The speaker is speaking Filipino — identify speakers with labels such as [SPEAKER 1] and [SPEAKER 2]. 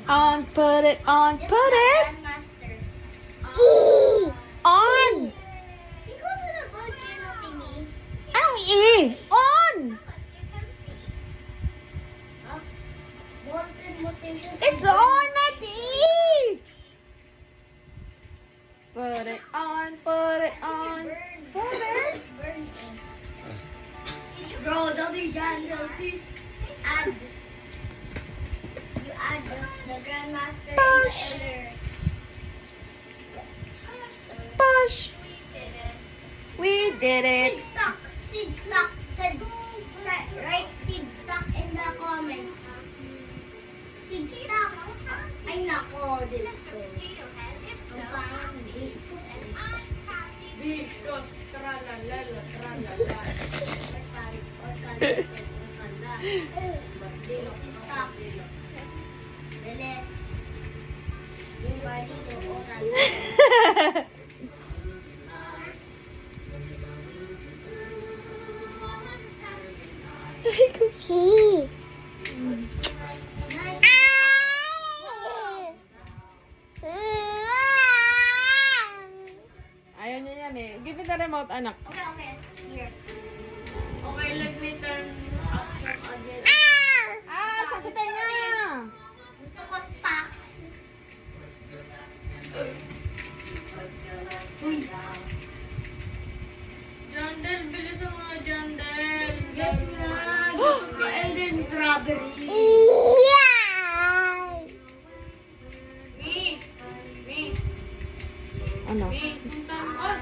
[SPEAKER 1] on, put it on, put it
[SPEAKER 2] Grandmaster.
[SPEAKER 1] on.
[SPEAKER 2] You go to the volcano thingy.
[SPEAKER 1] Anong E? On.
[SPEAKER 2] Huh? Wanted mutation.
[SPEAKER 1] It's on, not E. Put it on, put it on, put it.
[SPEAKER 2] Burn. Bro, W Jandel, please add. You add the Grandmaster and the
[SPEAKER 1] Push.
[SPEAKER 2] Elder.
[SPEAKER 1] Push. We did it.
[SPEAKER 2] Seed stock. Seed stock. Said, write seed stock in the comment. Seed stock. Ay nako, discos. Ang pangalan, discos.
[SPEAKER 3] Discos, tralalala, tralala.
[SPEAKER 2] Stop. Bilis. Yung body ko, oras.
[SPEAKER 1] Ayaw niya yan eh. Give me the remote, anak.
[SPEAKER 2] Okay. Here.
[SPEAKER 3] Okay, let me turn action again.
[SPEAKER 1] Ah, sakitin niya.
[SPEAKER 2] Gusto ko stocks. Uy.
[SPEAKER 3] Jandel, bilis ang mga Jandel.
[SPEAKER 2] Yes nga. Gusto ko Elden Strawberry.
[SPEAKER 3] Me.
[SPEAKER 1] Ano?
[SPEAKER 3] Me. Punta mo.